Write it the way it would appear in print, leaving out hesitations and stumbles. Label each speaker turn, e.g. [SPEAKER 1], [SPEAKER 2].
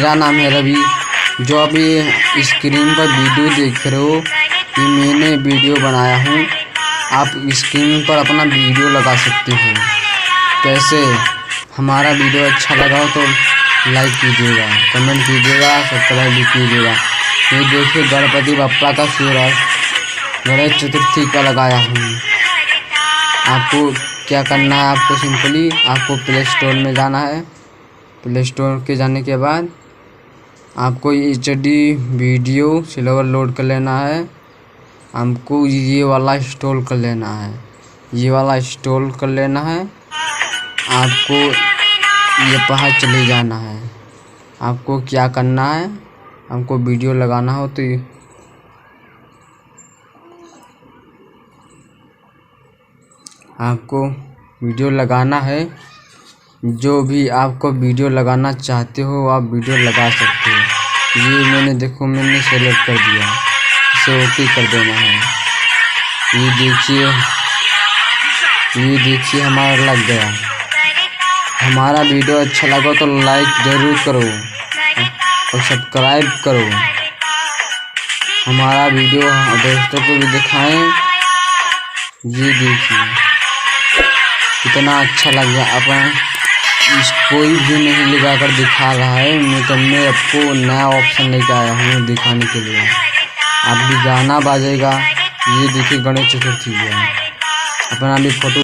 [SPEAKER 1] मेरा नाम है रवि। जो आप ये स्क्रीन पर वीडियो देख रहे हो, ये मैंने वीडियो बनाया हूँ। आप स्क्रीन पर अपना वीडियो लगा सकते हो। कैसे? हमारा वीडियो अच्छा लगा हो तो लाइक कीजिएगा, कमेंट कीजिएगा, सब्सक्राइब भी कीजिएगा। ये देखिए गणपति बप्पा का सूरज गणेश चतुर्थी का लगाया हूँ। आपको क्या करना है? आपको सिंपली आपको प्ले स्टोर में जाना है। प्ले स्टोर के जाने के बाद आपको HD वीडियो सिल्वर लोड कर लेना है। हमको ये वाला इंस्टॉल कर लेना है, ये वाला इंस्टॉल कर लेना है। आपको ये बाहर चले जाना है। आपको क्या करना है? हमको वीडियो लगाना हो तो आपको वीडियो लगाना है। जो भी आपको वीडियो लगाना चाहते हो आप वीडियो लगा सकते हो। ये मैंने सेलेक्ट कर दिया, इसे ओके कर देना है। ये देखिए हमारा लग गया। हमारा वीडियो अच्छा लगा तो लाइक ज़रूर करो और सब्सक्राइब करो। हमारा वीडियो दोस्तों को भी दिखाएं। ये देखिए कितना अच्छा लग गया। अपन कोई भी नहीं लगा कर दिखा रहा है, मैं आपको नया ऑप्शन लेकर आया हूँ दिखाने के लिए। आप भी गाना बाजेगा। ये देखिए गणेश चतुर्थी है, अपना भी फोटो